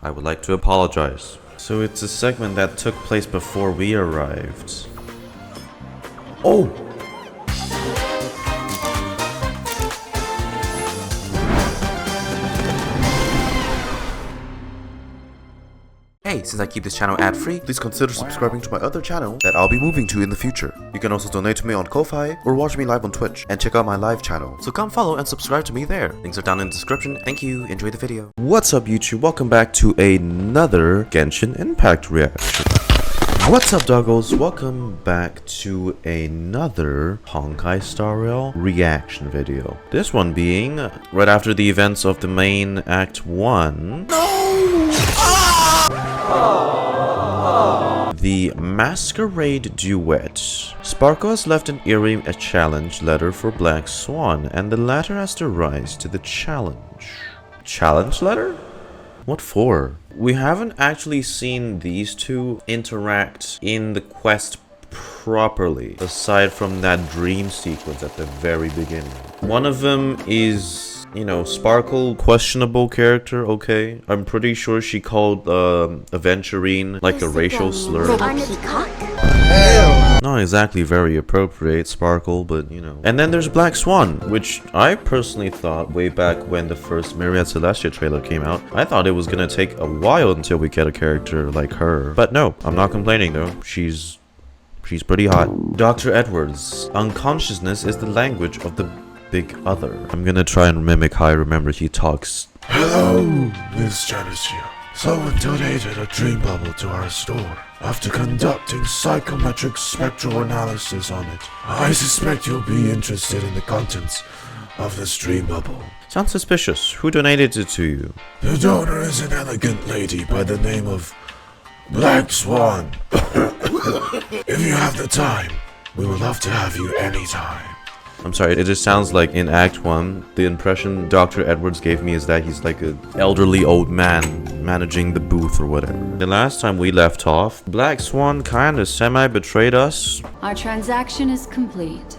I would like to apologize. So it's a segment that took place before we arrived. Oh! Hey, since I keep this channel ad-free, please consider subscribing to my other channel that I'll be moving to in the future. You can also donate to me on Ko-Fi or watch me live on Twitch and check out my live channel. So come follow and subscribe to me there. Links are down in the description. Thank you. Enjoy the video. What's up, YouTube? Welcome back to another Genshin Impact reaction. What's up, doggos? Welcome back to another Honkai Star Rail reaction video. This one being right after the events of the main Act 1. The Masquerade Duet. Sparkle has left an eerie challenge letter for Black Swan, and the latter has to rise to the challenge. Challenge letter? What for? We haven't actually seen these two interact in the quest properly, aside from that dream sequence at the very beginning. One of them is, you know, Sparkle, questionable character, okay. I'm pretty sure she called Aventurine like a racial slur. Not exactly very appropriate, Sparkle, but you know. And then there's Black Swan, which I personally thought way back when the first Myriad Celestia trailer came out, I thought it was gonna take a while until we get a character like her. But no, I'm not complaining though. She's pretty hot. Dr. Edwards. Unconsciousness is the language of the big other. I'm gonna try and mimic how I remember he talks. Hello, Miss Janicia. Someone donated a dream bubble to our store. After conducting psychometric spectral analysis on it, I suspect you'll be interested in the contents of this dream bubble. Sounds suspicious. Who donated it to you? The donor is an elegant lady by the name of Black Swan. If you have the time, we would love to have you anytime. I'm sorry, it just sounds like in Act 1, the impression Dr. Edwards gave me is that he's like an elderly old man managing the booth or whatever. The last time we left off, Black Swan kinda semi-betrayed us. Our transaction is complete.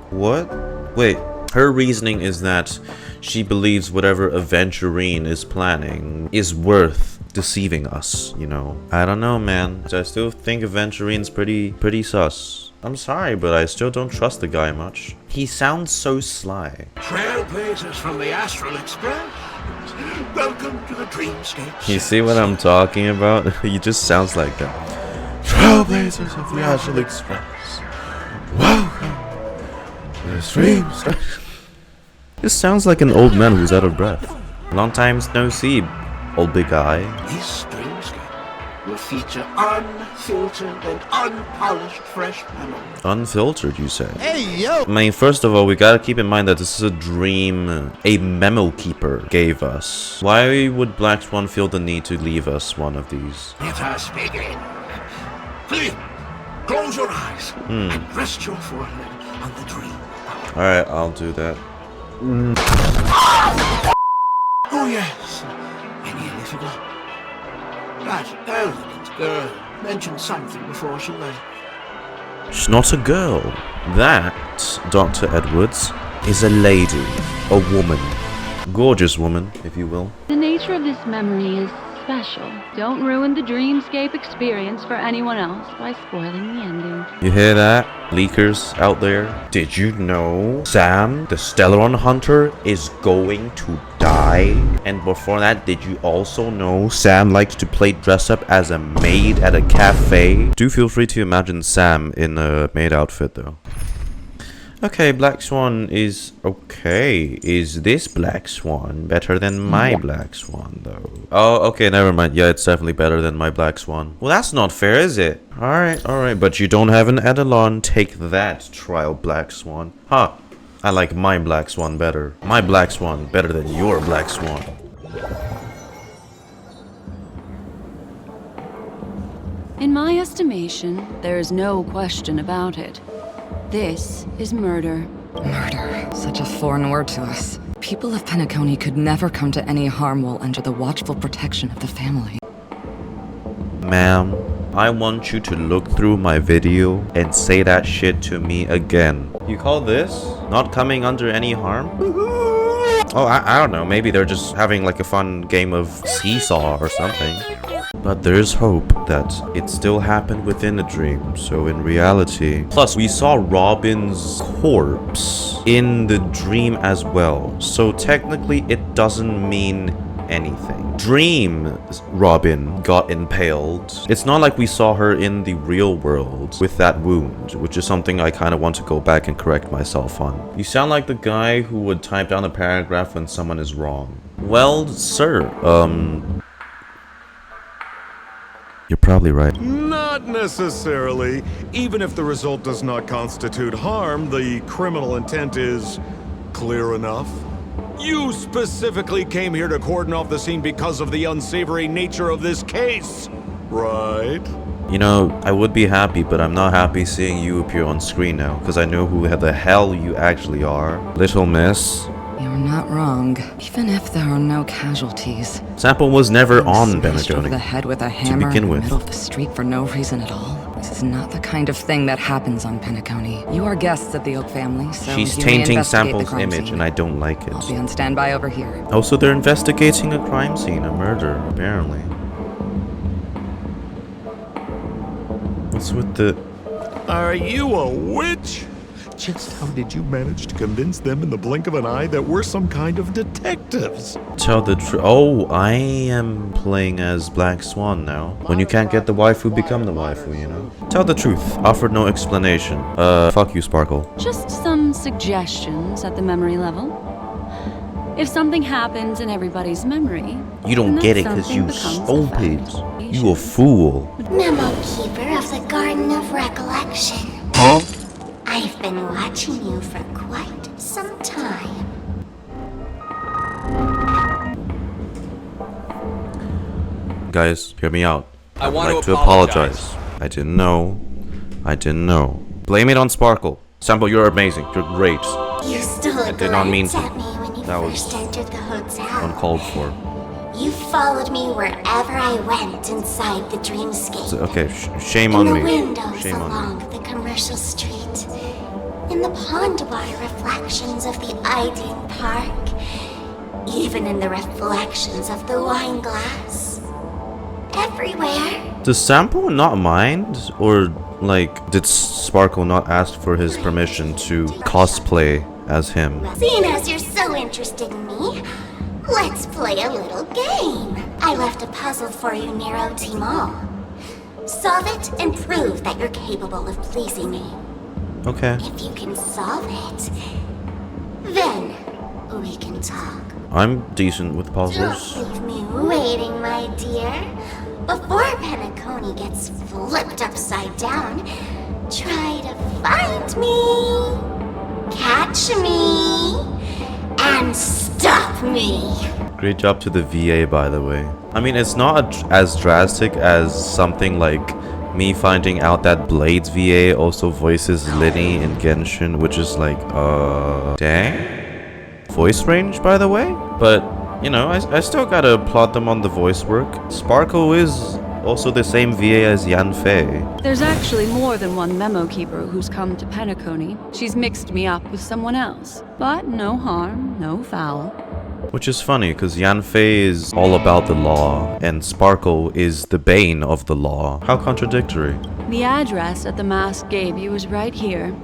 What? Wait, her reasoning is that she believes whatever Aventurine is planning is worth deceiving us, you know. I don't know, man. I still think Aventurine's pretty sus. I'm sorry, but I still don't trust the guy much. He sounds so sly. Trailblazers from the Astral Express. Welcome to the dreamscape. You see what I'm talking about? He just sounds like that. Trailblazers of the Astral Express. Welcome to the dreamscape. This sounds like an old man who's out of breath. Long time no see, old big guy. This dreamscape will feature unfiltered and unpolished fresh memory. Unfiltered, you say? Hey, yo! I mean, first of all, we gotta keep in mind that this is a dream a memo keeper gave us. Why would Black Swan feel the need to leave us one of these? Let us begin. Please, close your eyes and rest your forehead on the dream. Alright, I'll do that. Oh yes, any little. That elegant girl mentioned something before she left. She's not a girl. That, Dr. Edwards, is a lady. A woman. Gorgeous woman, if you will. The nature of this memory is special. Don't ruin the dreamscape experience for anyone else by spoiling the ending. You hear that, leakers out there? Did you know Sam, the Stellar Hunter, is going to die? And before that, did you also know Sam likes to play dress up as a maid at a cafe? Do feel free to imagine Sam in a maid outfit though. Okay, Black Swan is okay. Is this Black Swan better than my Black Swan, though? Oh, okay, never mind. Yeah, it's definitely better than my Black Swan. Well, that's not fair, is it? Alright, but you don't have an Eidolon. Take that, trial Black Swan. Huh, I like my Black Swan better. My Black Swan better than your Black Swan. In my estimation, there is no question about it. This is murder. Murder. Such a foreign word to us. People of Penacony could never come to any harm while under the watchful protection of the family. Ma'am, I want you to look through my video and say that shit to me again. You call this not coming under any harm? Oh, I don't know. Maybe they're just having like a fun game of seesaw or something. But there's hope that it still happened within the dream, so in reality. Plus, we saw Robin's corpse in the dream as well, so technically it doesn't mean anything. Dream Robin got impaled. It's not like we saw her in the real world with that wound, which is something I kind of want to go back and correct myself on. You sound like the guy who would type down a paragraph when someone is wrong. Well, sir, you're probably right. Not necessarily. Even if the result does not constitute harm, the criminal intent is clear enough. You specifically came here to cordon off the scene because of the unsavory nature of this case, right? You know, I would be happy, but I'm not happy seeing you appear on screen now, because I know who the hell you actually are. Little miss. You're not wrong. Even if there are no casualties. Sampo was never on Smashed over the Penacony head with a hammer begin in the with. middle of the street for no reason at all. This is not the kind of thing that happens on Penacony. You are guests of the Oak family, so She's you may tainting investigate the Sampo's crime image, scene. and I don't like it. I'll be on standby over here. Oh, so they're investigating a crime scene, a murder, apparently. What's with the... Are you a witch? Just how did you manage to convince them in the blink of an eye that we're some kind of detectives? Tell the truth. Oh, I am playing as Black Swan now. When you can't get the waifu, become the waifu, you know? Tell the truth. Offered no explanation. Fuck you, Sparkle. Just some suggestions at the memory level. If something happens in everybody's memory, You don't then get it that because you something becomes a stupid. fact. You a fool. Memo Keeper of the Garden of Recollection. Huh? I've been watching you for quite some time. Guys, hear me out. I I'd want like to to apologize. I didn't know. I didn't know. Blame it on Sparkle. Sampo, you're amazing. You're great. You stole a did not mean glance to. at me when you That was first entered the hotel. Uncalled for. You followed me wherever I went inside the dreamscape. Okay, shame in on the me. windows Shame on me. along the commercial street. In the pond water reflections of the Iden Park. Even in the reflections of the wine glass. Everywhere. Does Sampo not mind? Or, like, did Sparkle not ask for his permission to cosplay as him? Seeing as you're so interested in me, let's play a little game. I left a puzzle for you near OT Mall. Solve it and prove that you're capable of pleasing me. Okay. If you can solve it, then we can talk. I'm decent with puzzles. Don't leave me waiting, my dear. Before Penacony gets flipped upside down, try to find me, catch me, and stop me. Great job to the VA, by the way. I mean, it's not as drastic as something like me finding out that Blade's VA also voices Linny in Genshin, which is like, dang. Voice range, by the way. But, you know, I still gotta applaud them on the voice work. Sparkle is also the same VA as Yanfei. There's actually more than one memo keeper who's come to Penacony. She's mixed me up with someone else. But no harm, no foul. Which is funny, because Yanfei is all about the law, and Sparkle is the bane of the law. How contradictory. The address at the mask gave you is right here.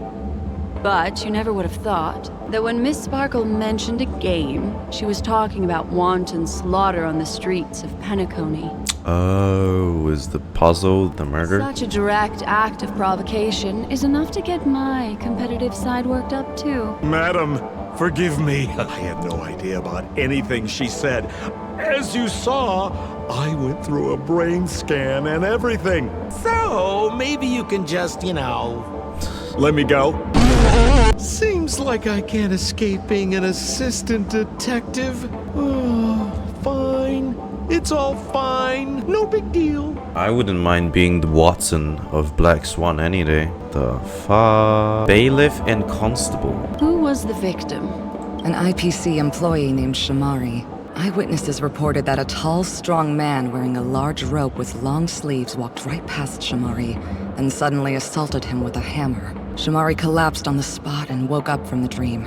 But you never would have thought that when Miss Sparkle mentioned a game, she was talking about wanton slaughter on the streets of Penacony. Oh, is the puzzle the murder? Such a direct act of provocation is enough to get my competitive side worked up too. Madam, forgive me. I had no idea about anything she said. As you saw, I went through a brain scan and everything. So, maybe you can just, let me go. Seems like I can't escape being an assistant detective. Oh, fine. It's all fine. No big deal. I wouldn't mind being the Watson of Black Swan any day. The fuck? Bailiff and constable. Who was the victim? An IPC employee named Shamari. Eyewitnesses reported that a tall, strong man wearing a large robe with long sleeves walked right past Shamari and suddenly assaulted him with a hammer. Shamari collapsed on the spot and woke up from the dream.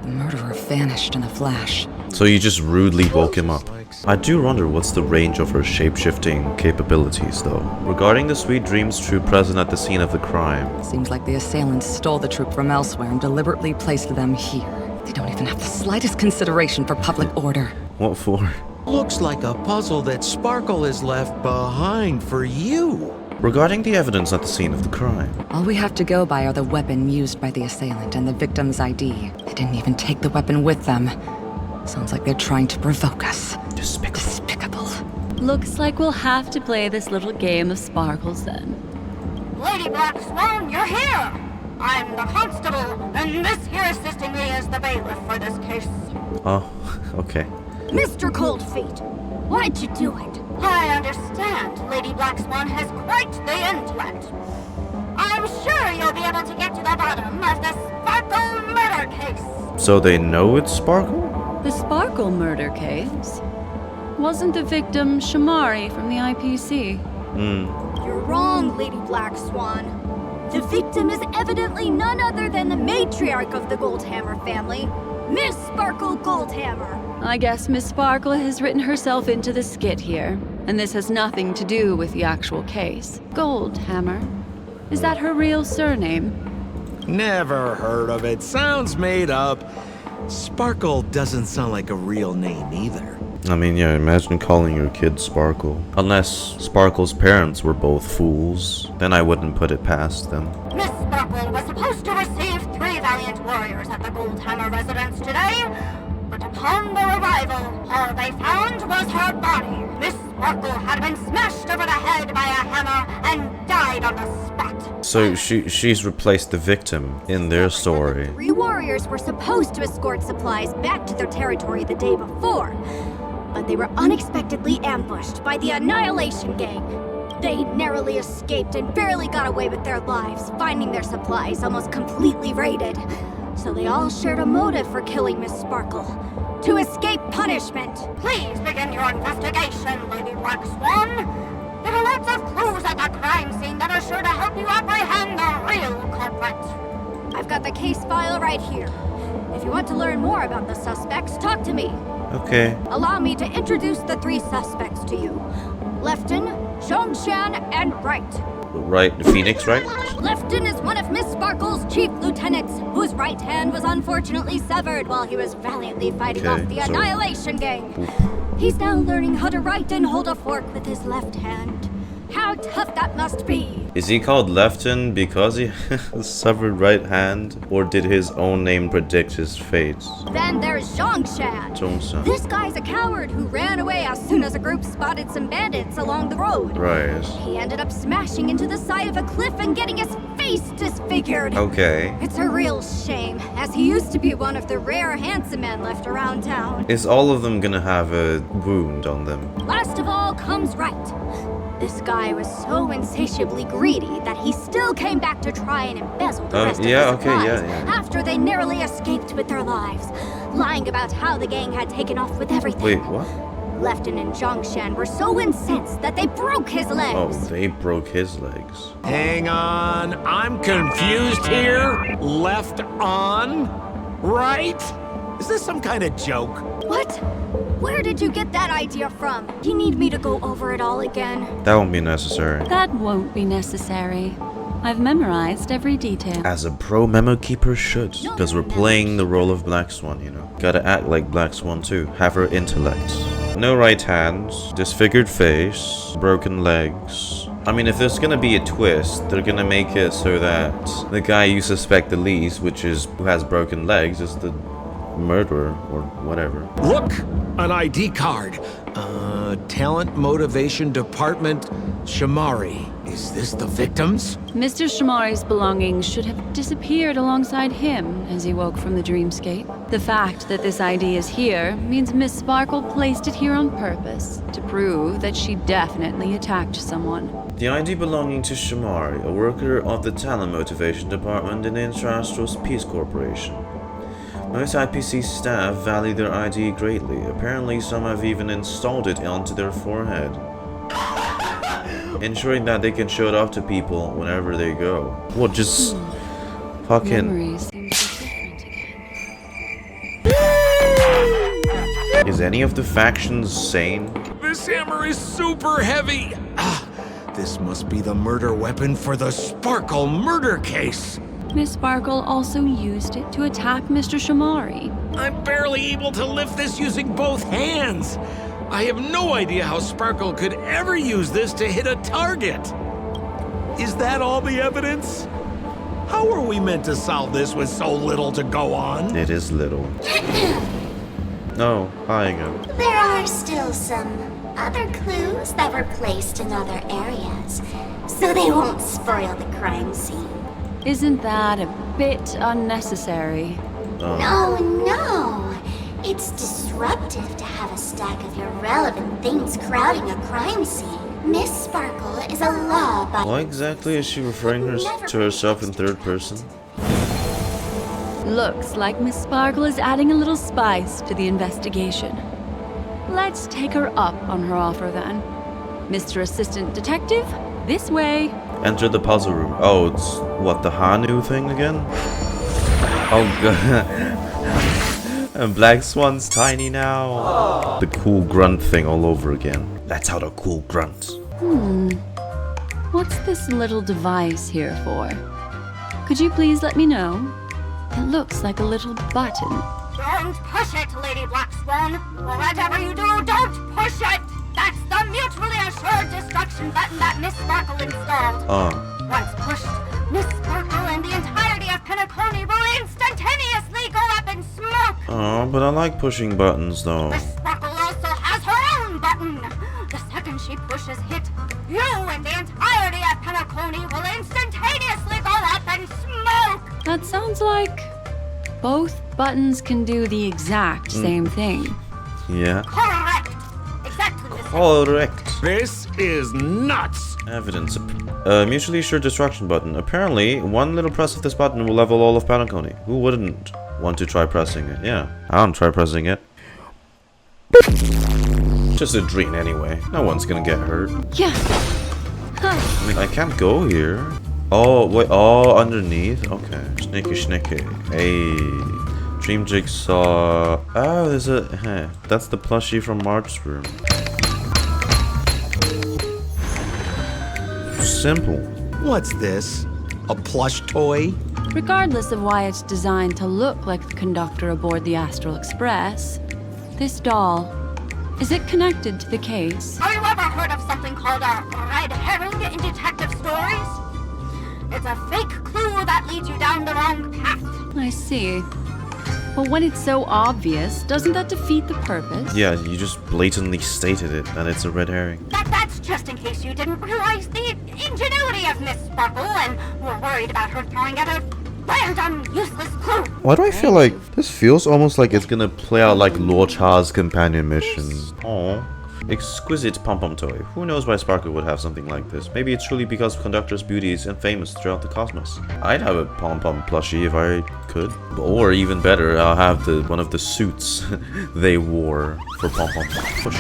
The murderer vanished in a flash. So you just rudely woke him up. I do wonder what's the range of her shape-shifting capabilities, though. Regarding the Sweet Dreams troop present at the scene of the crime. Seems like the assailants stole the troop from elsewhere and deliberately placed them here. They don't even have the slightest consideration for public order. What for? Looks like a puzzle that Sparkle has left behind for you. Regarding the evidence at the scene of the crime. All we have to go by are the weapon used by the assailant and the victim's ID. They didn't even take the weapon with them. Sounds like they're trying to provoke us. Despicable. Looks like we'll have to play this little game of sparkles then. Lady Black Swan, you're here! I'm the constable, and this here assisting me is the bailiff for this case. Oh, okay. Mr. Cold Feet, why'd you do it? I understand Lady Black Swan has quite the intellect. I'm sure you'll be able to get to the bottom of the Sparkle murder case. So they know it's Sparkle? The Sparkle murder case? Wasn't the victim Shamari from the IPC? You're wrong, Lady Black Swan. The victim is evidently none other than the matriarch of the Goldhammer family, Miss Sparkle Goldhammer. I guess Miss Sparkle has written herself into the skit here, and this has nothing to do with the actual case. Goldhammer. Is that her real surname? Never heard of it. Sounds made up. Sparkle doesn't sound like a real name either. I mean, yeah, imagine calling your kid Sparkle. Unless Sparkle's parents were both fools, then I wouldn't put it past them. Miss Sparkle was supposed to receive 3 valiant warriors at the Goldhammer residence today, but upon their arrival, all they found was her body. Miss Sparkle had been smashed over the head by a hammer and died on the spot. So she's replaced the victim in their story. 3 warriors were supposed to escort supplies back to their territory the day before, but they were unexpectedly ambushed by the Annihilation Gang. They narrowly escaped and barely got away with their lives, finding their supplies almost completely raided. So they all shared a motive for killing Miss Sparkle: to escape punishment. Please begin your investigation, Lady Black Swan. There are lots of clues at the crime scene that are sure to help you apprehend the real culprit. I've got the case file right here. If you want to learn more about the suspects, talk to me. Okay. Allow me to introduce the 3 suspects to you. Lefton, Qian, and Wright. Right, Phoenix, right? Lefton is one of Miss Sparkle's chief lieutenants, whose right hand was unfortunately severed while he was valiantly fighting off the Annihilation Gang. He's now learning how to write and hold a fork with his left hand. How tough that must be! Is he called Lefton because he has a severed right hand? Or did his own name predict his fate? Then there's Zhongshan. This guy's a coward who ran away as soon as a group spotted some bandits along the road. Right. He ended up smashing into the side of a cliff and getting his face disfigured. Okay. It's a real shame, as he used to be one of the rare handsome men left around town. Is all of them gonna have a wound on them? Last of all comes Wright. This guy was so insatiably greedy that he still came back to try and embezzle the rest of the supplies after they narrowly escaped with their lives, lying about how the gang had taken off with everything. Wait, what? Lefton and Zhongshan were so incensed that they broke his legs. Oh, they broke his legs. Hang on, I'm confused here. Left on? Right? Is this some kind of joke? What? Where did you get that idea from? You need me to go over it all again? That won't be necessary. That won't be necessary. I've memorized every detail. As a pro memo keeper should, because we're playing the role of Black Swan, you know. Gotta act like Black Swan too. Have her intellect. No right hand, disfigured face, broken legs. I mean, if there's gonna be a twist, they're gonna make it so that the guy you suspect the least, which is who has broken legs, is the murderer or whatever. Look! An ID card. Talent Motivation Department, Shamari. Is this the victim's? Mr. Shamari's belongings should have disappeared alongside him as he woke from the dreamscape. The fact that this ID is here means Miss Sparkle placed it here on purpose to prove that she definitely attacked someone. The ID belonging to Shamari, a worker of the Talent Motivation Department in the Inter-Astrals Peace Corporation. Most IPC staff value their ID greatly. Apparently, some have even installed it onto their forehead, ensuring that they can show it off to people whenever they go. What, just fucking... Memories seem so different again. Is any of the factions sane? This hammer is super heavy. This must be the murder weapon for the Sparkle murder case. Miss Sparkle also used it to attack Mr. Shamari. I'm barely able to lift this using both hands. I have no idea how Sparkle could ever use this to hit a target. Is that all the evidence? How are we meant to solve this with so little to go on? It is little. Oh, hi again. There are still some other clues that were placed in other areas, so they won't spoil the crime scene. Isn't that a bit unnecessary? No. It's disruptive to have a stack of irrelevant things crowding a crime scene. Miss Sparkle is a law-abiding... Why exactly is she referring to herself in third person? Looks like Miss Sparkle is adding a little spice to the investigation. Let's take her up on her offer then. Mr. Assistant Detective, this way. Enter the puzzle room. Oh, it's what, the Hanu thing again? Oh god. And Black Swan's tiny now. The cool grunt thing all over again. That's how the cool grunts. What's this little device here for? Could you please let me know? It looks like a little button. Don't push it, Lady Black Swan. Whatever you do, don't push it. That's the mutually assured destruction button that Miss Sparkle installed. Once pushed, Miss Sparkle and the entirety of Penacony will instantaneously go up in smoke. Oh, but I like pushing buttons though. Miss Sparkle also has her own button. The second she pushes hit, you and the entirety of Penacony will instantaneously go up in smoke. That sounds like both buttons can do the exact same thing. Yeah. Correct. Exactly the same. Correct. This is nuts. Evidence. Mutually assured destruction button. Apparently, one little press of this button will level all of Penacony. Who wouldn't want to try pressing it? Yeah, I'll try pressing it. Just a dream anyway. No one's gonna get hurt. Yeah. I mean, I can't go here. Oh, wait. Oh, underneath? Okay. Sneaky. Hey. Dream Jigsaw. Oh, there's a... That's the plushie from March's room. Simple. What's this? A plush toy? Regardless of why it's designed to look like the conductor aboard the Astral Express, this doll, is it connected to the case? Have you ever heard of something called a red herring in detective stories? It's a fake clue that leads you down the wrong path. I see. But when it's so obvious, doesn't that defeat the purpose? Yeah, you just blatantly stated it, and it's a red herring. That's just in case you didn't realize the ingenuity of Miss Sparkle and were worried about her throwing out a random, useless clue. Why do I feel like this feels almost like it's gonna play out like Lord Cha's companion mission? Oh, exquisite pom-pom toy. Who knows why Sparkle would have something like this? Maybe it's truly because Conductor's beauty is famous throughout the cosmos. I'd have a pom-pom plushie if I could. Or even better, I'll have one of the suits they wore for pom-pom. Push.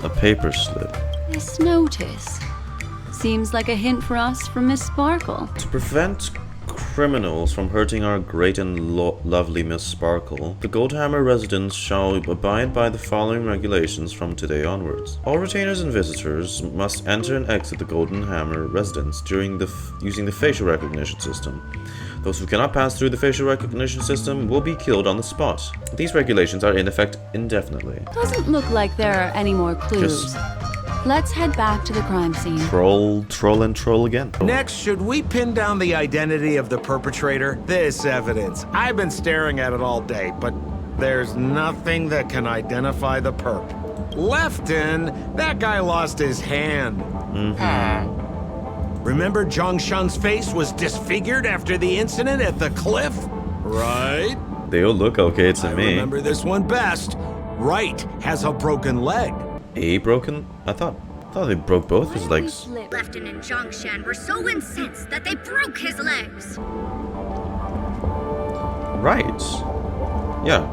A paper slip. This notice seems like a hint for us from Miss Sparkle. To prevent criminals from hurting our great and lovely Miss Sparkle, the Goldhammer residents shall abide by the following regulations from today onwards. All retainers and visitors must enter and exit the Golden Hammer residence using the facial recognition system. Those who cannot pass through the facial recognition system will be killed on the spot. These regulations are in effect indefinitely. Doesn't look like there are any more clues. Let's head back to the crime scene. Troll again. Next, should we pin down the identity of the perpetrator? This evidence. I've been staring at it all day, but there's nothing that can identify the perp. Lefton, that guy lost his hand. Remember Zhongshan's face was disfigured after the incident at the cliff? Right? They all look okay to me. I remember this one best. Wright has a broken leg. A broken? I thought they broke both his legs. Lefton and Zhongshan were so incensed that they broke his legs. Right. Yeah.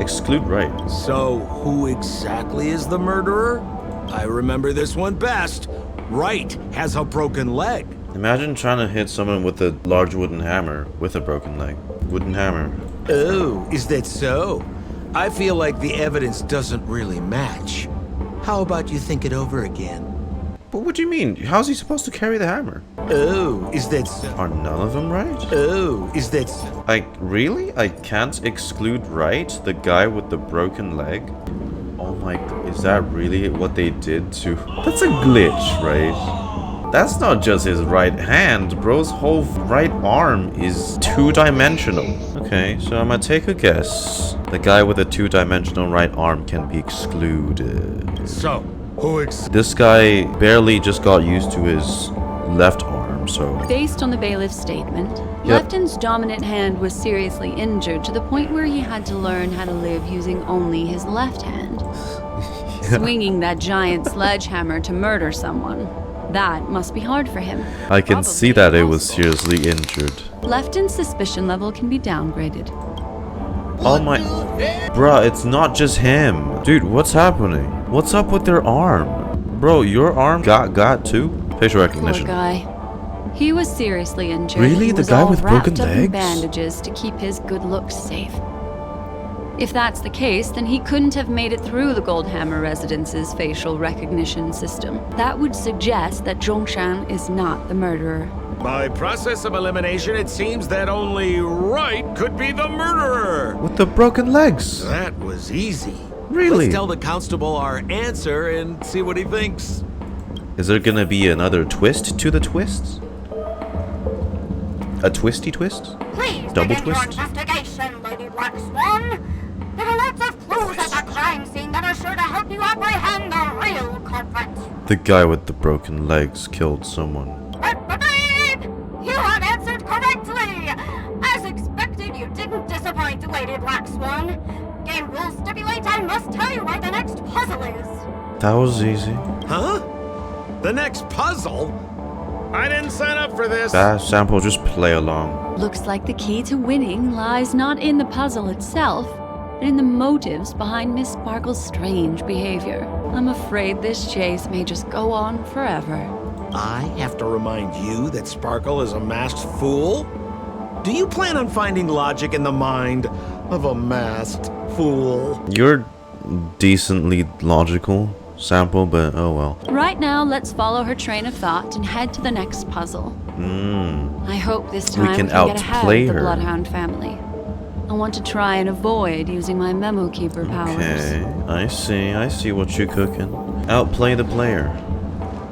Exclude Wright. So, who exactly is the murderer? I remember this one best. Wright has a broken leg. Imagine trying to hit someone with a large wooden hammer with a broken leg. Wooden hammer. Oh, is that so? I feel like the evidence doesn't really match. How about you think it over again? But what do you mean? How's he supposed to carry the hammer? Oh, is that so? Are none of them right? Oh, is that so? Really? I can't exclude right? The guy with the broken leg? Oh my god, is that really what they did to... That's a glitch, right? That's not just his right hand. Bro's whole right arm is two-dimensional. Okay, so I'm gonna take a guess. The guy with the two-dimensional right arm can be excluded. So, this guy barely just got used to his left arm, so... Based on the bailiff's statement, Yep. Lefton's dominant hand was seriously injured to the point where he had to learn how to live using only his left hand. Swinging that giant sledgehammer to murder someone. That must be hard for him. I can Probably see that it was impossible. seriously injured. Lefton's suspicion level can be downgraded. Oh my... Bruh, it's not just him. Dude, what's happening? What's up with their arm? Bro, your arm got too? Facial Poor recognition. guy. He was seriously injured. Really? He The was guy all with wrapped broken up in legs? bandages to keep his good looks safe. If that's the case, then he couldn't have made it through the Goldhammer residence's facial recognition system. That would suggest that Zhongshan is not the murderer. by process of elimination, it seems that only Wright could be the murderer. With the broken legs. That was easy. Really? Let's tell the constable our answer and see what he thinks. Is there gonna be another twist to the twists? A twisty twist? Please Double begin your twist? investigation, Lady Black Swan. There are lots of clues at the crime scene that are sure to help you apprehend the real culprit. The guy with the broken legs killed someone. You have answered correctly! As expected, you didn't disappoint, Lady Black Swan. Game rules stipulate I must tell you where the next puzzle is. That was easy. Huh? The next puzzle? I didn't sign up for this. Sampo, just play along. Looks like the key to winning lies not in the puzzle itself, but in the motives behind Miss Sparkle's strange behavior. I'm afraid this chase may just go on forever. I have to remind you that Sparkle is a masked fool? Do you plan on finding logic in the mind of a masked fool? You're decently logical, Sampo, but oh well. Right now, let's follow her train of thought and head to the next puzzle. I hope this time we can get ahead outplay of the her. Bloodhound family. I want to try and avoid using my Memo Keeper powers. Okay, I see what you're cooking. Outplay the player.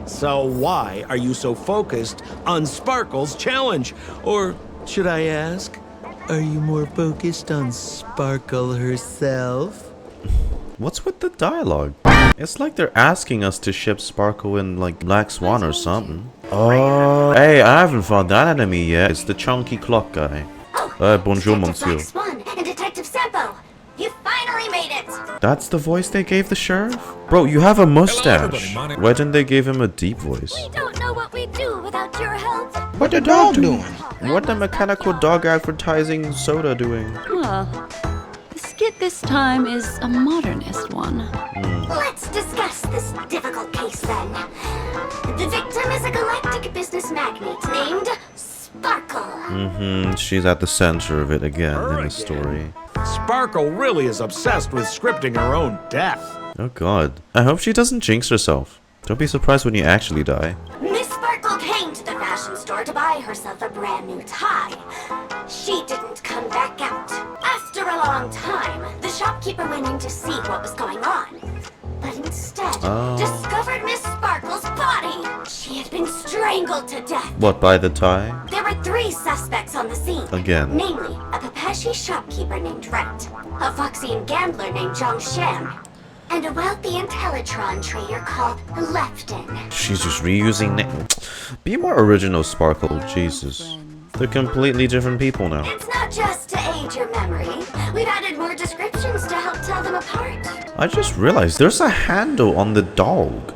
So why are you so focused on Sparkle's challenge? Or should I ask, are you more focused on Sparkle herself? What's with the dialogue? It's like they're asking us to ship Sparkle in like Black Swan or something. Oh, hey, I haven't found that enemy yet. It's the chunky clock guy. Bonjour, Detective monsieur. Black Swan and Detective Sampo. You finally made it. That's the voice they gave the sheriff? Bro, you have a mustache. Why didn't they give him a deep voice? We don't know what we'd do without your help. What the dog doing? What the mechanical dog advertising soda doing? Well, the skit this time is a modernist one. Let's discuss this difficult case then. The victim is a galactic business magnate named Sparkle. She's at the center of it again in the story. Sparkle really is obsessed with scripting her own death. Oh god. I hope she doesn't jinx herself. Don't be surprised when you actually die. Miss Sparkle came to the fashion store to buy herself a brand new tie. She didn't come back out. After a long time, the shopkeeper went in to see what was going on. But instead, discovered Miss Sparkle's body. She had been strangled to death. What, by the tie? There were 3 suspects on the scene. Again. Namely, a Papeshi shopkeeper named Wright, a Foxian gambler named Zhongshan, and a wealthy Intellitron trader called Lefton. She's just reusing names. Be more original, Sparkle. Jesus. They're completely different people now. It's not just to aid your memory. We've added more descriptions to help tell them apart. I just realized there's a handle on the dog.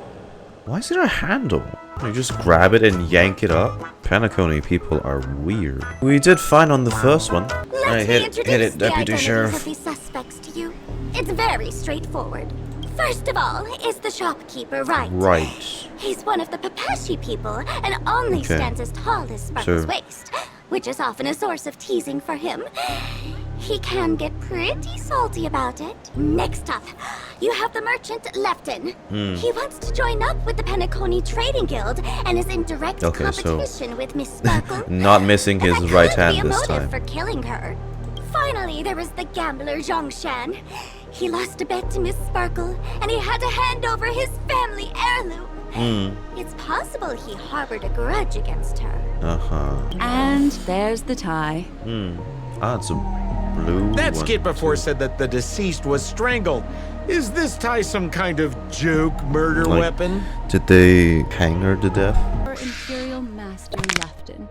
Why is there a handle? You just grab it and yank it up? Penacony people are weird. We did fine on the first one. Let me introduce the Deputy identities Sheriff. of these suspects to you. It's very straightforward. First of all is the shopkeeper, Wright. Right. He's one of the Papeshi people and only Okay. stands as tall as Sparkle's So- waist, which is often a source of teasing for him. he can get pretty salty about it. Next up, you have the merchant Lefton. He wants to join up with the Penacony Trading Guild and is in direct competition with Miss Sparkle. Not missing his That right could hand be a this motive time. for killing her. Finally, there was the gambler Zhongshan. He lost a bet to Miss Sparkle, and he had to hand over his family heirloom. It's possible he harbored a grudge against her. And there's the tie. Ah, it's a blue That one, skit before too. said that the deceased was strangled. Is this tie some kind of joke murder Like, weapon? Did they hang her to death? Or Imperial Master Lefton.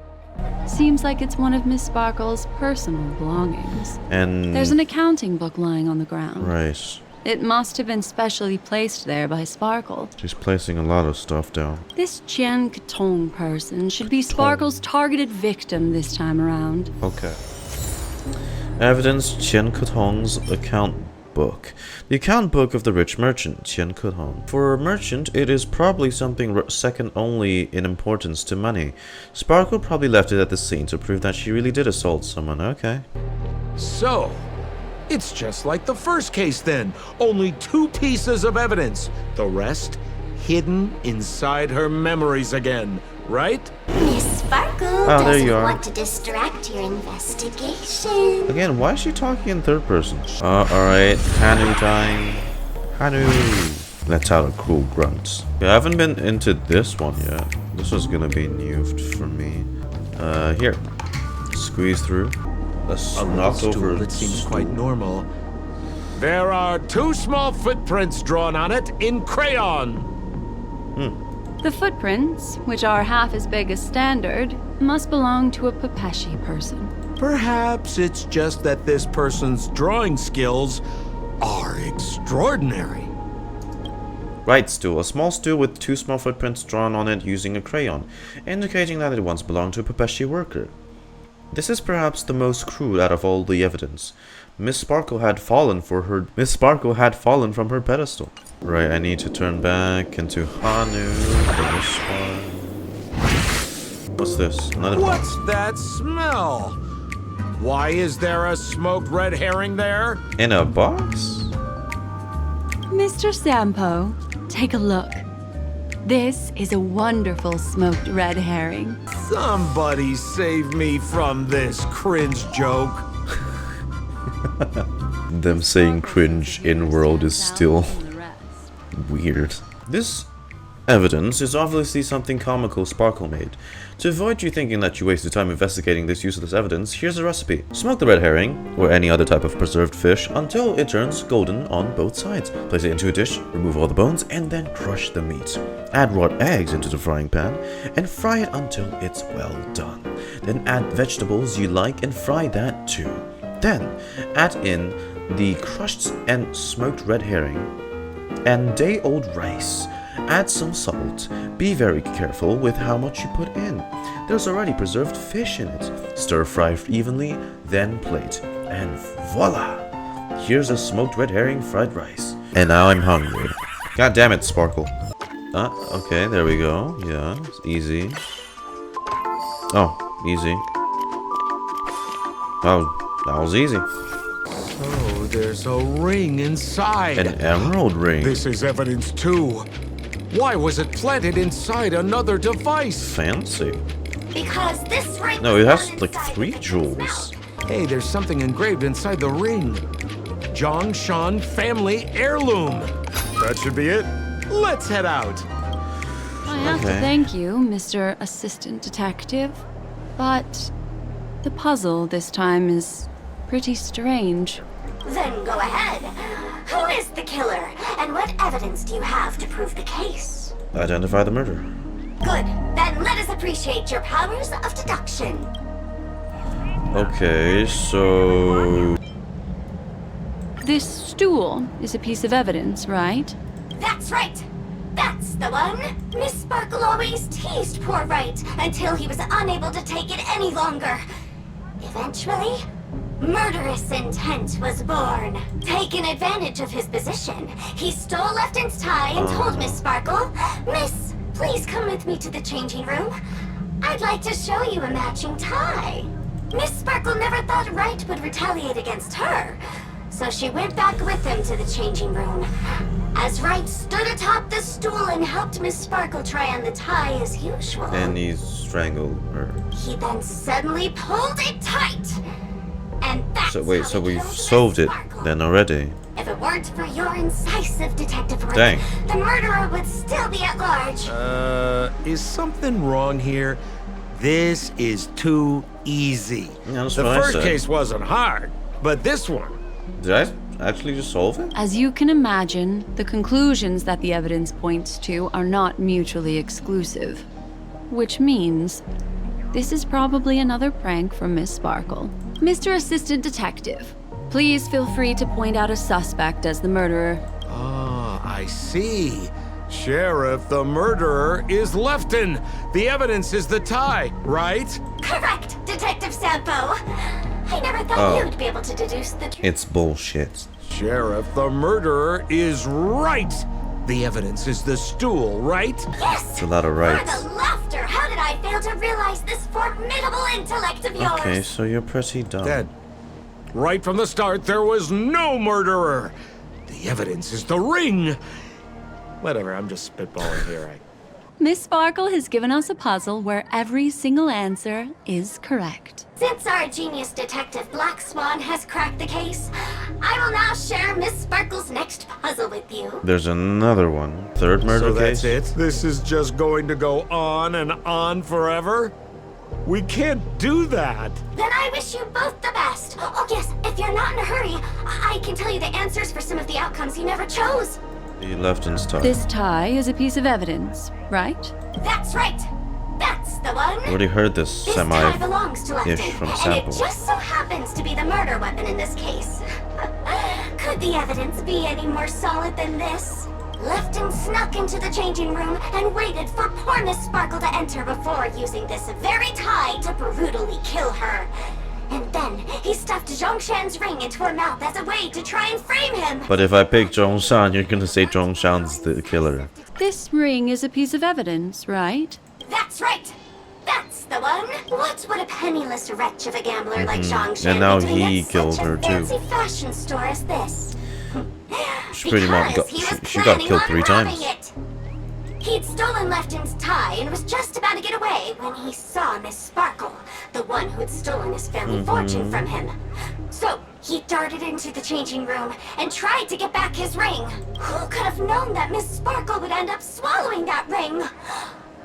Seems like it's one of Miss Sparkle's personal belongings. And There's an accounting book lying on the ground. right. It must have been specially placed there by Sparkle. She's placing a lot of stuff down. This Qian Ketong person should be Sparkle's targeted victim this time around. Okay. Evidence: Qian Ketong's account book. The account book of the rich merchant, Qian Ketong. For a merchant, it is probably something second only in importance to money. Sparkle probably left it at the scene to prove that she really did assault someone. Okay. So, it's just like the first case then. Only 2 pieces of evidence. The rest hidden inside her memories again, right? Miss Sparkle Oh, there doesn't you are. want to distract your investigation. Again, why is she talking in third person? Alright. Hanu time. Hanu. Let's out a cool grunt. Yeah, I haven't been into this one yet. This was gonna be new for me. Here. Squeeze through. Let's knock over That seems stool. quite normal. There are 2 small footprints drawn on it in crayon. The footprints, which are half as big as standard, must belong to a Pepeshi person. Perhaps it's just that this person's drawing skills are extraordinary. Right stool. A small stool with 2 small footprints drawn on it using a crayon, indicating that it once belonged to a Pepeshi worker. This is perhaps the most crude out of all the evidence. Miss Sparkle had fallen from her pedestal. Right, I need to turn back into Hanu for this one. What's this? Another What's that smell? Why is there a smoked red herring there? in a box? Mr. Sampo, take a look. This is a wonderful smoked red herring. Somebody save me from this cringe joke. Them saying cringe in world is still weird. This evidence is obviously something comical Sparkle made. To avoid you thinking that you wasted time investigating this useless evidence, here's a recipe. Smoke the red herring, or any other type of preserved fish, until it turns golden on both sides. Place it into a dish, remove all the bones, and then crush the meat. Add raw eggs into the frying pan, and fry it until it's well done. Then add vegetables you like and fry that too. Then add in the crushed and smoked red herring and day-old rice. Add some salt. Be very careful with how much you put in. There's already preserved fish in it. Stir fry evenly, then plate. And voila! Here's a smoked red herring fried rice. And now I'm hungry. God damn it, Sparkle. Okay, there we go. Yeah, it's easy. Oh, easy. Oh, that was easy. Oh, there's a ring inside. An emerald ring. This is evidence too. Why was it planted inside another device? Fancy. Because this ring No, it was has found like inside 3 the king's jewels. mouth. Hey, there's something engraved inside the ring. Zhongshan family heirloom. That should be it. Let's head out. I have to Okay. thank you, Mr. Assistant Detective, but the puzzle this time is pretty strange. Then go ahead. Who is the killer? And what evidence do you have to prove the case? Identify the murderer. Good. Then let us appreciate your powers of deduction. Okay, so... This stool is a piece of evidence, right? That's right. That's the one. Miss Sparkle always teased poor Wright until he was unable to take it any longer. Eventually, murderous intent was born. Taking advantage of his position, he stole Lefton's tie and told Miss Sparkle, "Miss, please come with me to the changing room. I'd like to show you a matching tie." Miss Sparkle never thought Wright would retaliate against her, so she went back with him to the changing room. As Wright stood atop the stool and helped Miss Sparkle try on the tie as usual. And he strangled her. He then suddenly pulled it tight. And that's So wait, how so he we've killed Miss solved it Sparkle. then already. If it weren't for your incisive detective work, Dang. the murderer would still be at large. Is something wrong here? This is too easy. Yeah, that's The what I first said. case wasn't hard, but this one. Did I actually just solve it? As you can imagine, the conclusions that the evidence points to are not mutually exclusive. Which means this is probably another prank from Miss Sparkle. Mr. Assistant Detective, please feel free to point out a suspect as the murderer. Ah, I see. Sheriff, the murderer is Lefton. The evidence is the tie, right? Correct, Detective Sampo. I never thought you'd be able to deduce the truth. It's bullshit. Sheriff, the murderer is right. The evidence is the stool, right? Yes! It's a lot of rights. For the laughter, how did I fail to realize this formidable intellect of yours? Okay, so you're pretty dumb. Dead. Right from the start, there was no murderer. The evidence is the ring. Whatever, I'm just spitballing here. Miss Sparkle has given us a puzzle where every single answer is correct. Since our genius detective Black Swan has cracked the case, I will now share Miss Sparkle's next puzzle with you. There's another one. Third murder So case? that's it? This is just going to go on and on forever? We can't do that. Then I wish you both the best. Oh yes, if you're not in a hurry, I can tell you the answers for some of the outcomes you never chose. He left in style. This tie is a piece of evidence, right? That's right. That's the one. I already heard this This tie semi-ish belongs to Lefton, from and Sampo. it just so happens to be the murder weapon in this case. Could the evidence be any more solid than this? Lefton snuck into the changing room and waited for poor Miss Sparkle to enter before using this very tie to brutally kill her. And then he stuffed Zhongshan's ring into her mouth as a way to try and frame him. But if I pick Zhongshan, you're gonna say Zhongshan's the killer. This ring is a piece of evidence, right? That's right. That's the one. What would a penniless wretch of a gambler like Zhongshan And now be doing he at killed such her a too. fancy fashion store as this? She pretty much got, Because he was she got planning killed on 3 robbing times. it. He'd stolen Lefton's tie and was just about to get away when he saw Miss Sparkle, the one who had stolen his family fortune from him. So he darted into the changing room and tried to get back his ring. Who could have known that Miss Sparkle would end up swallowing that ring?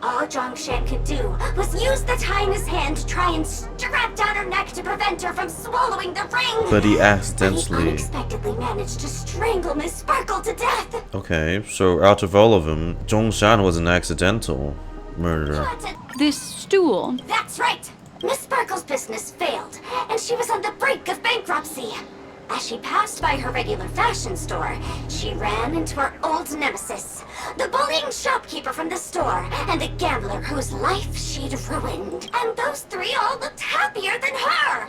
All Zhongshan could do was use the tie in his hand to try and strap down her neck to prevent her from swallowing the ring. But he He accidentally... unexpectedly managed to strangle Miss Sparkle to death. Okay, so out of all of them, Zhongshan was an accidental murderer. What a- This stool. That's right! Miss Sparkle's business failed, and she was on the brink of bankruptcy. As she passed by her regular fashion store, she ran into her old nemesis, the bullying shopkeeper from the store, and the gambler whose life she'd ruined. And those 3 all looked happier than her!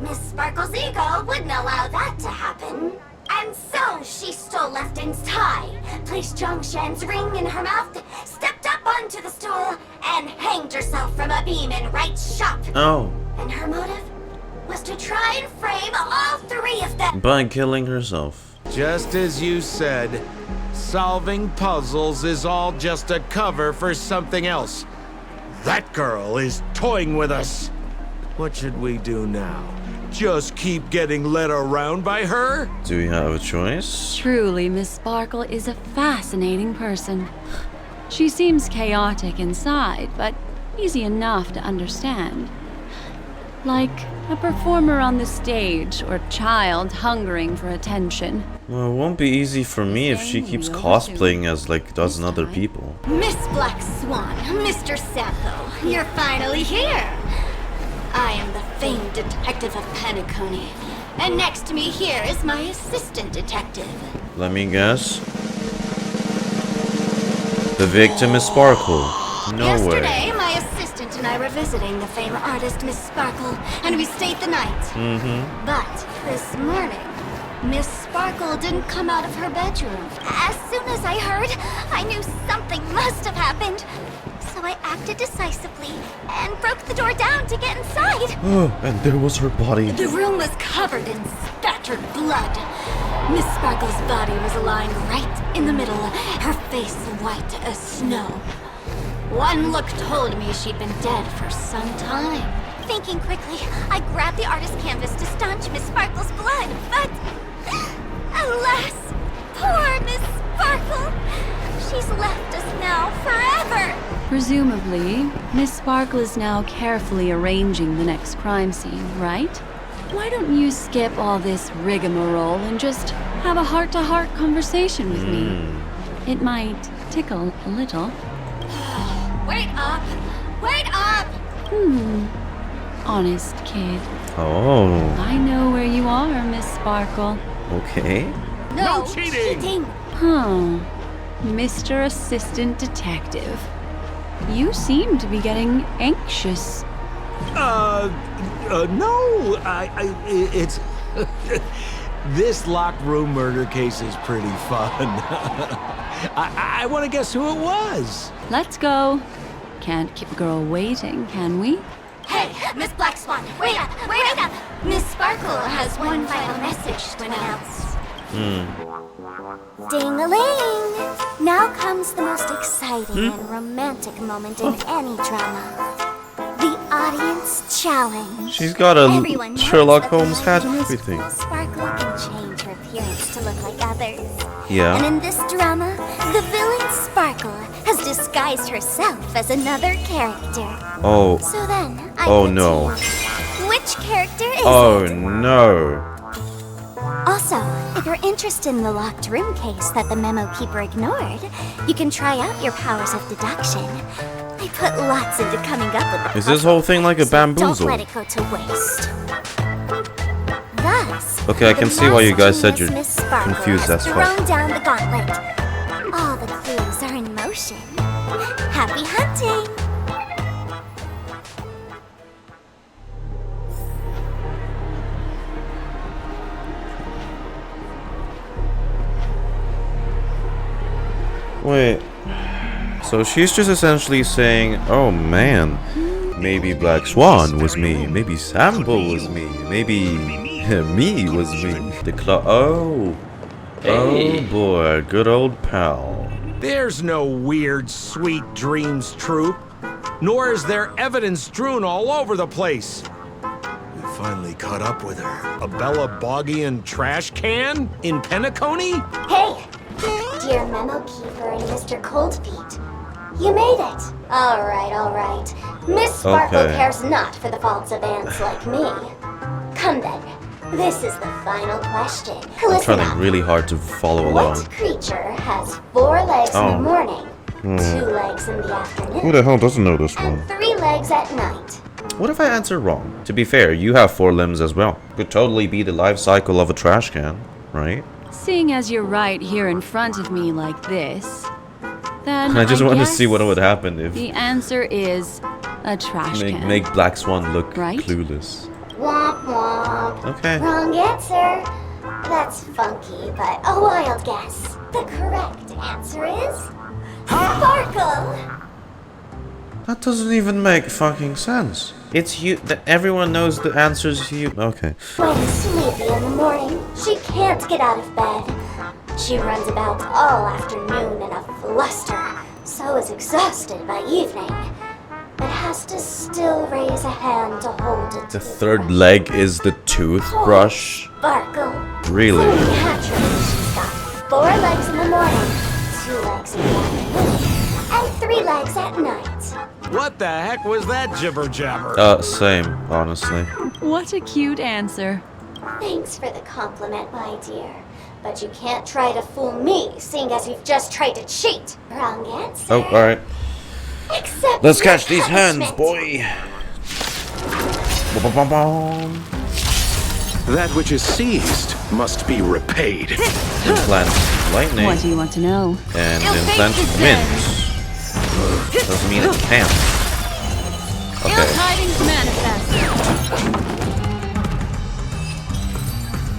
Miss Sparkle's ego wouldn't allow that to happen. And so she stole Lefton's tie, placed Zhongshan's ring in her mouth, stepped up onto the stool, and hanged herself from a beam in Wright's shop. Oh, And her motive was to try and frame all 3 of them. by killing herself. Just as you said, solving puzzles is all just a cover for something else. That girl is toying with us. What should we do now? Just keep getting led around by her? Do we have a choice? Truly, Miss Sparkle is a fascinating person. She seems chaotic inside, but easy enough to understand. Like a performer on the stage or child hungering for attention. Well, it won't be easy for me if she keeps cosplaying as like a dozen other people. Miss Black Swan, Mr. Sampo, you're finally here. I am the famed detective of Penacony, and next to me here is my assistant detective. Let me guess. The victim is Sparkle. No Yesterday, way. my assistant and I were visiting the famed artist Miss Sparkle, and we stayed the night. But this morning, Miss Sparkle didn't come out of her bedroom. As soon as I heard, I knew something must have happened. So so I acted decisively and broke the door down to get inside. Oh, and there was her body. The room was covered in spattered blood. Miss Sparkle's body was lying right in the middle, her face white as snow. One look told me she'd been dead for some time. Thinking quickly, I grabbed the artist canvas to staunch Miss Sparkle's blood, but alas, poor Miss Sparkle. She's left us now forever. Presumably, Miss Sparkle is now carefully arranging the next crime scene, right? Why don't you skip all this rigmarole and just have a heart-to-heart conversation with me? It might tickle a little. Wait up! Wait up! Honest kid. Oh, I know where you are, Miss Sparkle. okay. No cheating! Huh. Mr. Assistant Detective. You seem to be getting anxious. No, it's... This locked room murder case is pretty fun. I want to guess who it was. Let's go. Can't keep a girl waiting, can we? Hey, Miss Black Swan, wait up, wait up! Miss Sparkle has one final message to announce. Ding-a-ling! Now comes the most exciting and romantic moment in any drama. The audience challenge. She's got a Everyone knows Sherlock that the Holmes hat and most everything. beautiful Sparkle can change her appearance to look like others. And Yeah. in this drama, the villain Sparkle has disguised herself as another character. Oh. So then, I Oh, put to no. you, which character is Oh it? no. Also, if you're interested in the locked room case that the memo keeper ignored, you can try out your powers of deduction. I put lots into coming up with the Is this puzzle, whole thing like a so bamboozle? Don't let it go to waste. Thus, Okay, I can the see why you guys said genius you're Miss Sparkle confused has as fuck. thrown down the gauntlet. All the clues are in motion. Happy hunting! Wait. So she's just essentially saying, oh man, maybe Black Swan was me, maybe Sampo was me, maybe me was me. Oh boy, good old pal. There's no weird, sweet dreams troupe. Nor is there evidence strewn all over the place. We finally caught up with her. A Bella Boggian trash can in Penacony? Hey! Dear Memo Keeper and Mr. Coldfeet, you made it. All right. Miss Sparkle Okay. cares not for the faults of ants like me. Come then. This is the final question. I'm Listen trying up. really hard to follow along. What creature has 4 legs in Oh. the morning, 2 legs in the afternoon, Who the hell doesn't know this one? and 3 legs at night? What if I answer wrong? To be fair, you have 4 limbs as well. Could totally be the life cycle of a trash can, right? Seeing as you're right here in front of me like this, then I just want to guess see what would happen if the answer is a trash can. make Black Swan look Right? clueless. Womp womp. Okay. Wrong answer. That's funky, but a wild guess. The correct answer is Sparkle. That doesn't even make fucking sense. It's you. Everyone knows the answer's you. Okay. When sleepy in the morning, she can't get out of bed. She runs about all afternoon in a fluster, so is exhausted by evening, but has to still raise a hand to hold it. The third leg is the toothbrush. Sparkle. Really? So naturally, she's got 4 legs in the morning, 2 legs in the afternoon, and 3 legs at night. What the heck was that jibber jabber? Same, honestly. What a cute answer. Thanks for the compliment, my dear. But you can't try to fool me, seeing as you've just tried to cheat. Wrong answer. Oh, alright. Accept Let's your catch these hands, punishment. boy. Ba-ba-ba-bom. That which is seized must be repaid. Implant lightning What do you want to know? and Ill implant fate is wind. Doesn't mean it can't. Ill Okay. tidings manifest.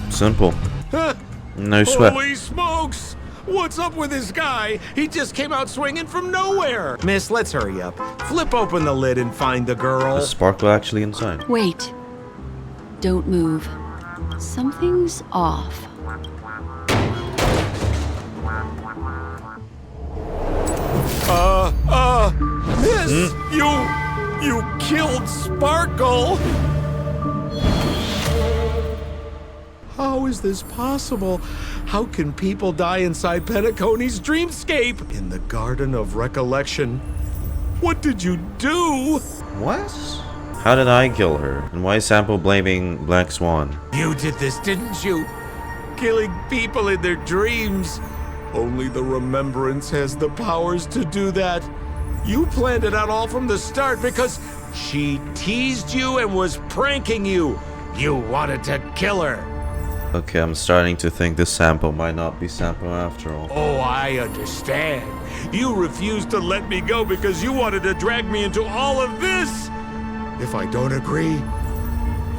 Simple. No sweat. Holy smokes! What's up with this guy? He just came out swinging from nowhere. Miss, let's hurry up. Flip open the lid and find the girl. Is Sparkle actually inside? Wait. Don't move. Something's off. Miss, you killed Sparkle. How is this possible? How can people die inside Penacony's dreamscape? In the Garden of Recollection. What did you do? What? How did I kill her? And why is Sampo blaming Black Swan? You did this, didn't you? Killing people in their dreams. Only the Remembrance has the powers to do that. You planned it out all from the start because she teased you and was pranking you. You wanted to kill her. Okay, I'm starting to think this Sampo might not be Sampo after all. Oh, I understand. You refused to let me go because you wanted to drag me into all of this. If I don't agree,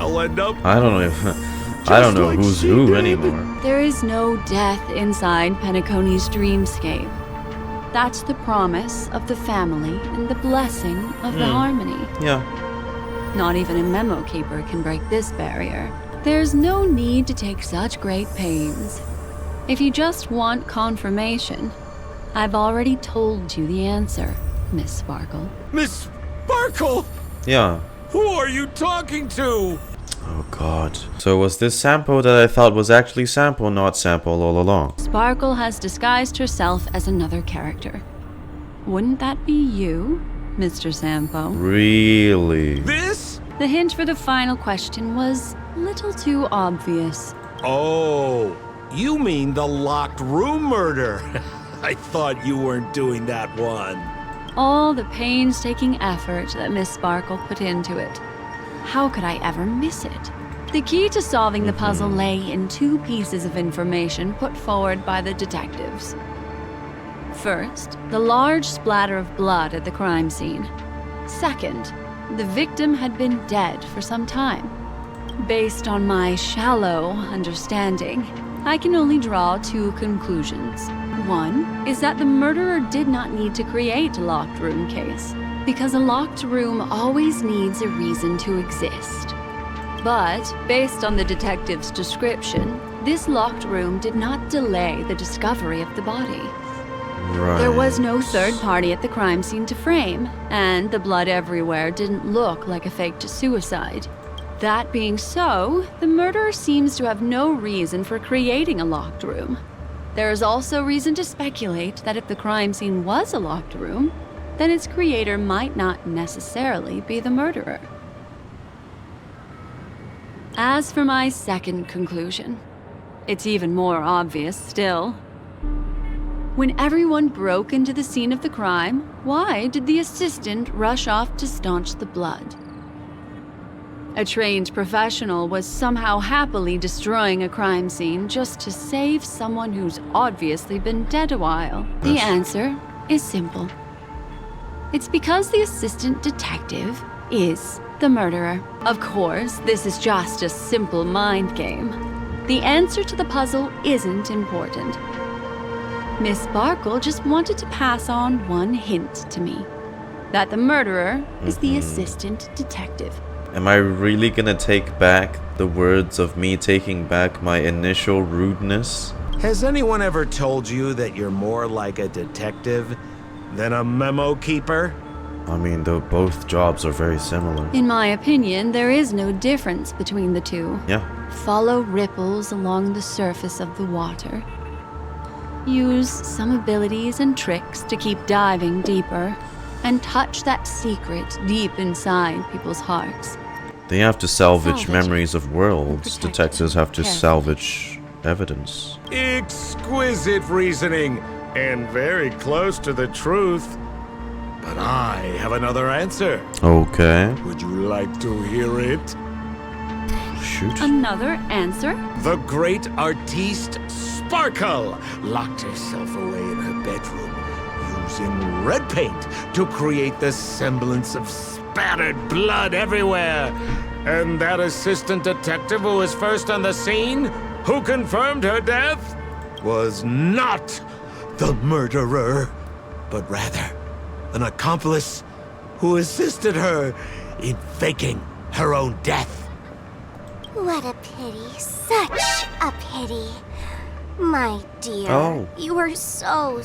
I'll end up... I don't know if... I don't know who's who anymore. There is no death inside Penacony's dreamscape. That's the promise of the family and the blessing of the harmony. Yeah. Not even a memo keeper can break this barrier. There's no need to take such great pains. If you just want confirmation, I've already told you the answer, Miss Sparkle. Miss Sparkle? Yeah. Who are you talking to? Oh god. So was this Sampo that I thought was actually Sampo, not Sampo all along? Sparkle has disguised herself as another character. Wouldn't that be you, Mr. Sampo? Really? This? The hint for the final question was a little too obvious. Oh, you mean the locked room murder? I thought you weren't doing that one. All the painstaking effort that Miss Sparkle put into it. How could I ever miss it? The key to solving the puzzle lay in two pieces of information put forward by the detectives. First, the large splatter of blood at the crime scene. Second, the victim had been dead for some time. Based on my shallow understanding, I can only draw two conclusions. One is that the murderer did not need to create a locked room case, because a locked room always needs a reason to exist. But, based on the detective's description, this locked room did not delay the discovery of the body. Right. There was no third party at the crime scene to frame, and the blood everywhere didn't look like a faked suicide. That being so, the murderer seems to have no reason for creating a locked room. There is also reason to speculate that if the crime scene was a locked room, then its creator might not necessarily be the murderer. As for my second conclusion, it's even more obvious still. When everyone broke into the scene of the crime, why did the assistant rush off to staunch the blood? A trained professional was somehow happily destroying a crime scene just to save someone who's obviously been dead a while. The answer is simple. It's because the assistant detective is the murderer. Of course, this is just a simple mind game. The answer to the puzzle isn't important. Miss Sparkle just wanted to pass on one hint to me. That the murderer is the assistant detective. Am I really gonna take back the words of me taking back my initial rudeness? Has anyone ever told you that you're more like a detective than a memo keeper? I mean, though both jobs are very similar. In my opinion, there is no difference between the two. Yeah. Follow ripples along the surface of the water. Use some abilities and tricks to keep diving deeper, and touch that secret deep inside people's hearts. They have to salvage Salvage memories of worlds. protect Detectives have to carefully. salvage evidence. Exquisite reasoning, and very close to the truth. But I have another answer. Okay. Would you like to hear it? Shoot. Another answer? The great artiste Sparkle locked herself away in her bedroom, using red paint to create the semblance of spattered blood everywhere. And that assistant detective who was first on the scene, who confirmed her death, was not the murderer, but rather an accomplice who assisted her in faking her own death. What a pity. Such a pity. My dear, Oh. you were so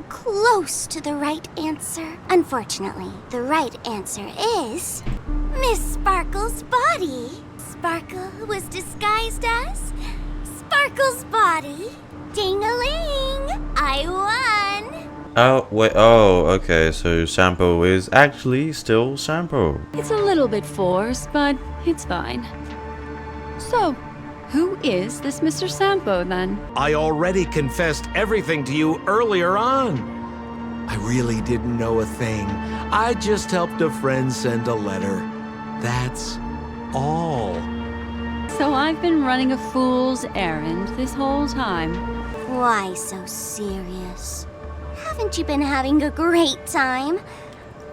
close to the right answer. Unfortunately, the right answer is Miss Sparkle's body. Sparkle was disguised as Sparkle's body. Ding-a-ling! I won! Oh, wait, oh, okay, so Sampo is actually still Sampo. It's a little bit forced, but it's fine. So, who is this Mr. Sampo then? I already confessed everything to you earlier on. I really didn't know a thing. I just helped a friend send a letter. That's all. So I've been running a fool's errand this whole time. Why so serious? Haven't you been having a great time?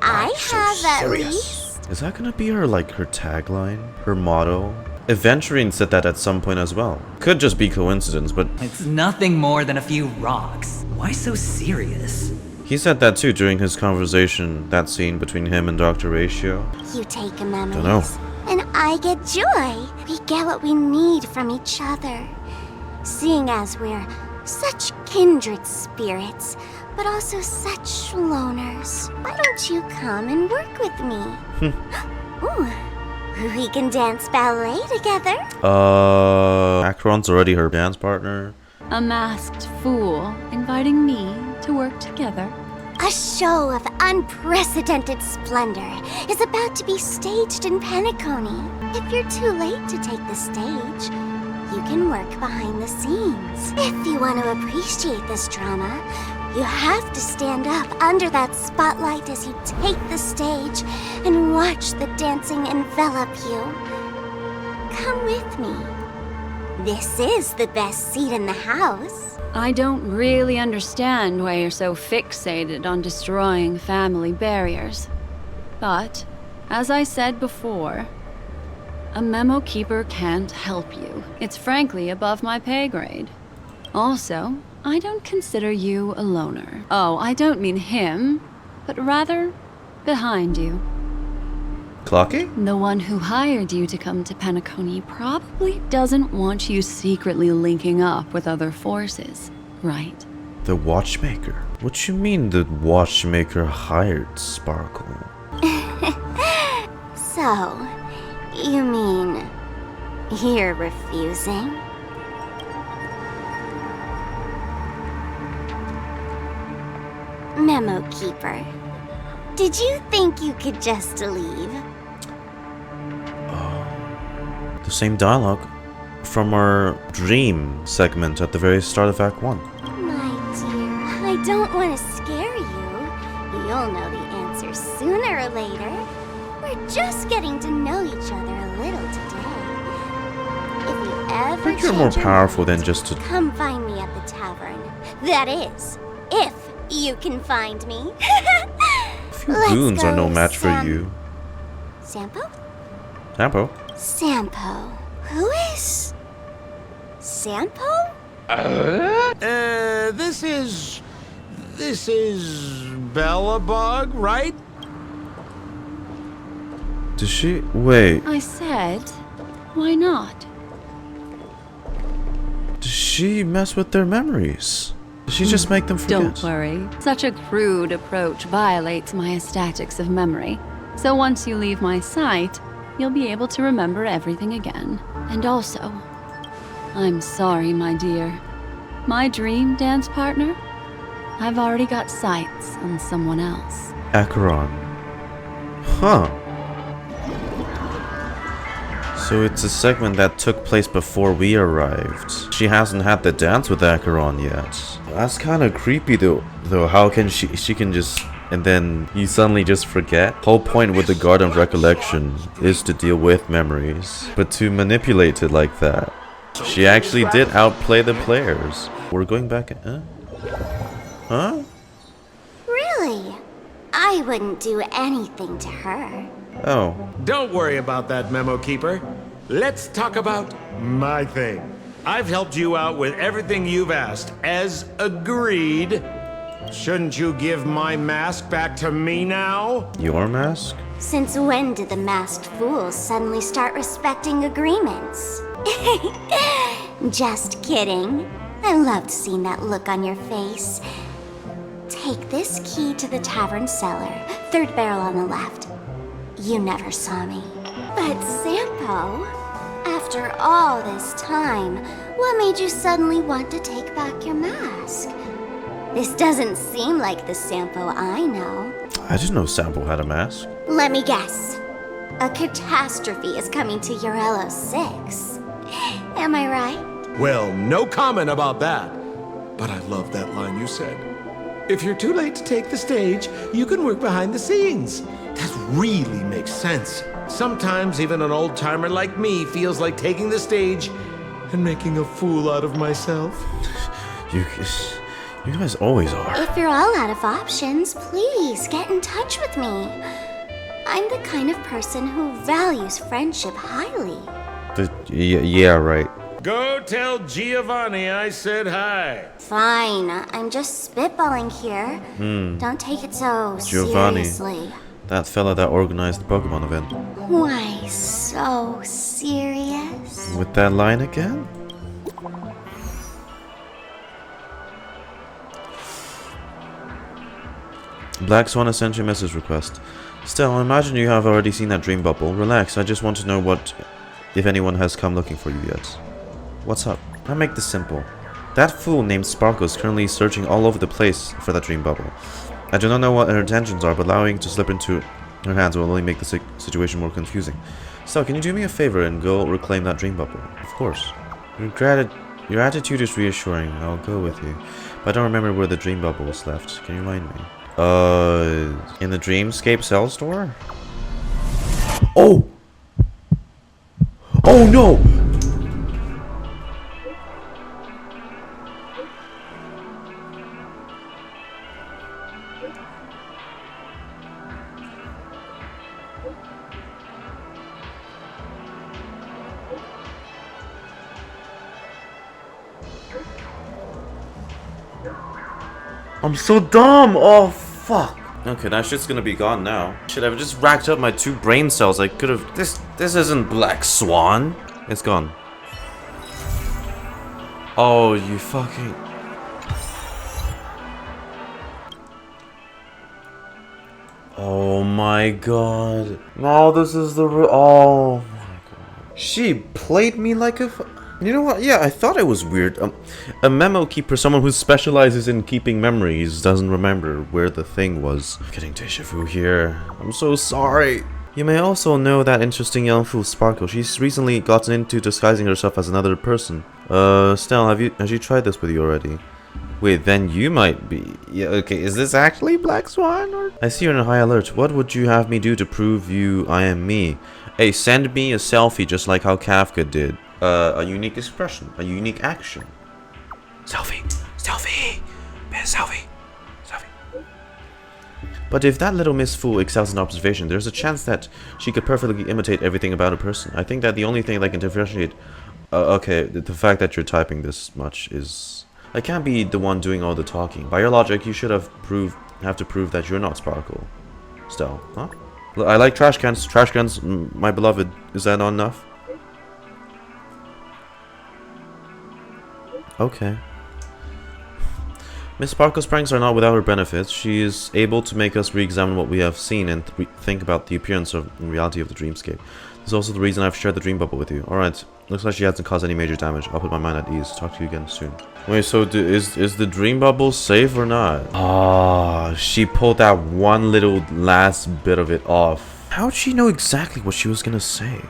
I have at least. Is that gonna be her, like, her tagline? Her motto? Eventually said that at some point as well. Could just be coincidence, but It's nothing more than a few rocks. Why so serious? he said that too during his conversation, that scene between him and Dr. Ratio. You take a memories, Dunno. and I get joy. We get what we need from each other. Seeing as we're such kindred spirits, but also such loners. Why don't you come and work with me? Ooh, we can dance ballet together. Acheron's already her dance partner. A masked fool inviting me to work together. A show of unprecedented splendor is about to be staged in Penacony. If you're too late to take the stage, you can work behind the scenes. If you want to appreciate this drama, you have to stand up under that spotlight as you take the stage and watch the dancing envelop you. Come with me. This is the best seat in the house. I don't really understand why you're so fixated on destroying family barriers. But, as I said before, a memo keeper can't help you. It's frankly above my pay grade. Also, I don't consider you a loner. Oh, I don't mean him, but rather behind you. Clocky? The one who hired you to come to Penacony probably doesn't want you secretly linking up with other forces, right? The watchmaker. What you mean the watchmaker hired Sparkle? So, you mean you're refusing? Memo Keeper, did you think you could just leave? The same dialogue from our dream segment at the very start of Act 1. My dear, I don't want to scare you. You'll know the answer sooner or later. We're just getting to know each other a little today. If you ever I think you're more change your powerful mind, than just to... come find me at the tavern. That is, if you can find me. A few goons are no match for you. Sampo? Sampo? Sampo. Who is Sampo? This is Bellabug, right? Does she... Wait. I said, why not? Does she mess with their memories? Does she just make them forget? Don't worry. Such a crude approach violates my statics of memory. So once you leave my sight, you'll be able to remember everything again. And also, I'm sorry, my dear. My dream dance partner? I've already got sights on someone else. Acheron. Huh. So it's a segment that took place before we arrived. She hasn't had the dance with Acheron yet. That's kind of creepy though. How can she can just... And then you suddenly just forget? Whole point with the Guard of Recollection is to deal with memories. But to manipulate it like that. She actually did outplay the players. We're going back... Huh? Really? I wouldn't do anything to her. Oh. Don't worry about that, Memo Keeper. Let's talk about my thing. I've helped you out with everything you've asked, as agreed. Shouldn't you give my mask back to me now? Your mask? Since when did the masked fools suddenly start respecting agreements? Just kidding. I loved seeing that look on your face. Take this key to the tavern cellar, third barrel on the left. You never saw me. But Sampo, after all this time, what made you suddenly want to take back your mask? This doesn't seem like the Sampo I know. I didn't know Sampo had a mask. Let me guess. A catastrophe is coming to Urello 6. Am I right? Well, no comment about that. But I love that line you said. If you're too late to take the stage, you can work behind the scenes. That really makes sense. Sometimes even an old-timer like me feels like taking the stage and making a fool out of myself. You guys always are. If you're all out of options, please get in touch with me. I'm the kind of person who values friendship highly. Yeah, right. Go tell Giovanni I said hi. Fine, I'm just spitballing here. Don't take it so Giovanni. seriously. That fella that organized the Pokemon event. Why so serious? With that line again? Black Swan has sent you a message request. Stelle, I imagine you have already seen that dream bubble. Relax, I just want to know if anyone has come looking for you yet. What's up? I'll make this simple. That fool named Sparkle is currently searching all over the place for that dream bubble. I do not know what her intentions are, but allowing it to slip into her hands will only make the situation more confusing. So, can you do me a favor and go reclaim that dream bubble? Of course. Your attitude is reassuring. I'll go with you. But I don't remember where the dream bubble was left. Can you remind me? In the Dreamscape cell store? Oh! Oh no! I'm so dumb! Oh, fuck. Okay, that shit's gonna be gone now. Shit, I've just racked up my 2 brain cells. I could've... This isn't Black Swan. It's gone. Oh, you fucking... Oh my god. No, this is the... Oh my god. She played me like a... You know what? Yeah, I thought it was weird. A memo keeper, someone who specializes in keeping memories, doesn't remember where the thing was. I'm getting deja vu here. I'm so sorry. You may also know that interesting young fool Sparkle. She's recently gotten into disguising herself as another person. Stelle, has she tried this with you already? Wait, then you might be... Yeah, okay, is this actually Black Swan? Or... I see you're in a high alert. What would you have me do to prove I am me? Hey, send me a selfie just like how Kafka did. A unique expression, a unique action. Selfie, selfie, selfie, selfie. But if that little Miss Fool excels in observation, there's a chance that she could perfectly imitate everything about a person. I think that the only thing that can differentiate... okay, the fact that you're typing this much is... I can't be the one doing all the talking. By your logic, you should have to prove that you're not Sparkle. Stelle, huh? I like trash cans. Trash cans, my beloved. Is that not enough? Okay. Miss Sparkle's pranks are not without her benefits. She is able to make us re-examine what we have seen and think about the appearance and reality of the dreamscape. This is also the reason I've shared the dream bubble with you. Alright, looks like she hasn't caused any major damage. I'll put my mind at ease. Talk to you again soon. Wait, so is the dream bubble safe or not? Ah, she pulled that one little last bit of it off. How'd she know exactly what she was gonna say?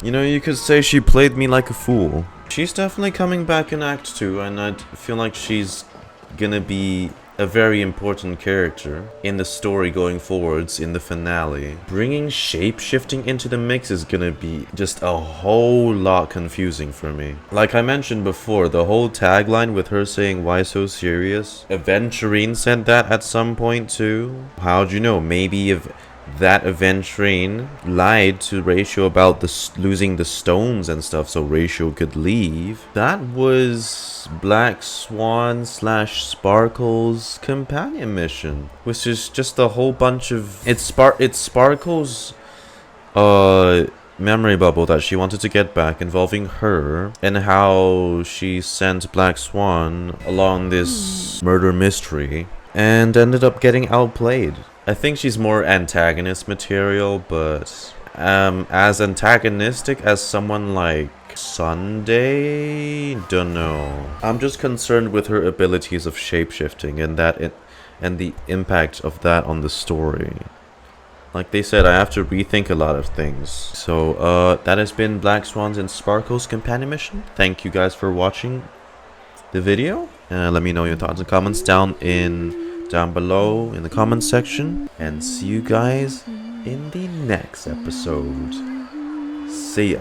You know, you could say she played me like a fool. She's definitely coming back in Act 2, and I feel like she's gonna be a very important character in the story going forwards in the finale. Bringing shape-shifting into the mix is gonna be just a whole lot confusing for me. Like I mentioned before, the whole tagline with her saying, "Why so serious?" Aventurine said that at some point too. How'd you know? Maybe if that Aventurine lied to Ratio about losing the stones and stuff so Ratio could leave. That was Black Swan / Sparkle's companion mission, which is just a whole bunch of... It's Sparkle's memory bubble that she wanted to get back, involving her and how she sent Black Swan along this murder mystery and ended up getting outplayed. I think she's more antagonist material, but as antagonistic as someone like Sunday, don't know. I'm just concerned with her abilities of shapeshifting and the impact of that on the story. Like they said, I have to rethink a lot of things. So that has been Black Swans and Sparkle's companion mission. Thank you guys for watching the video. Let me know your thoughts and comments down below in the comments section, and see you guys in the next episode. See ya.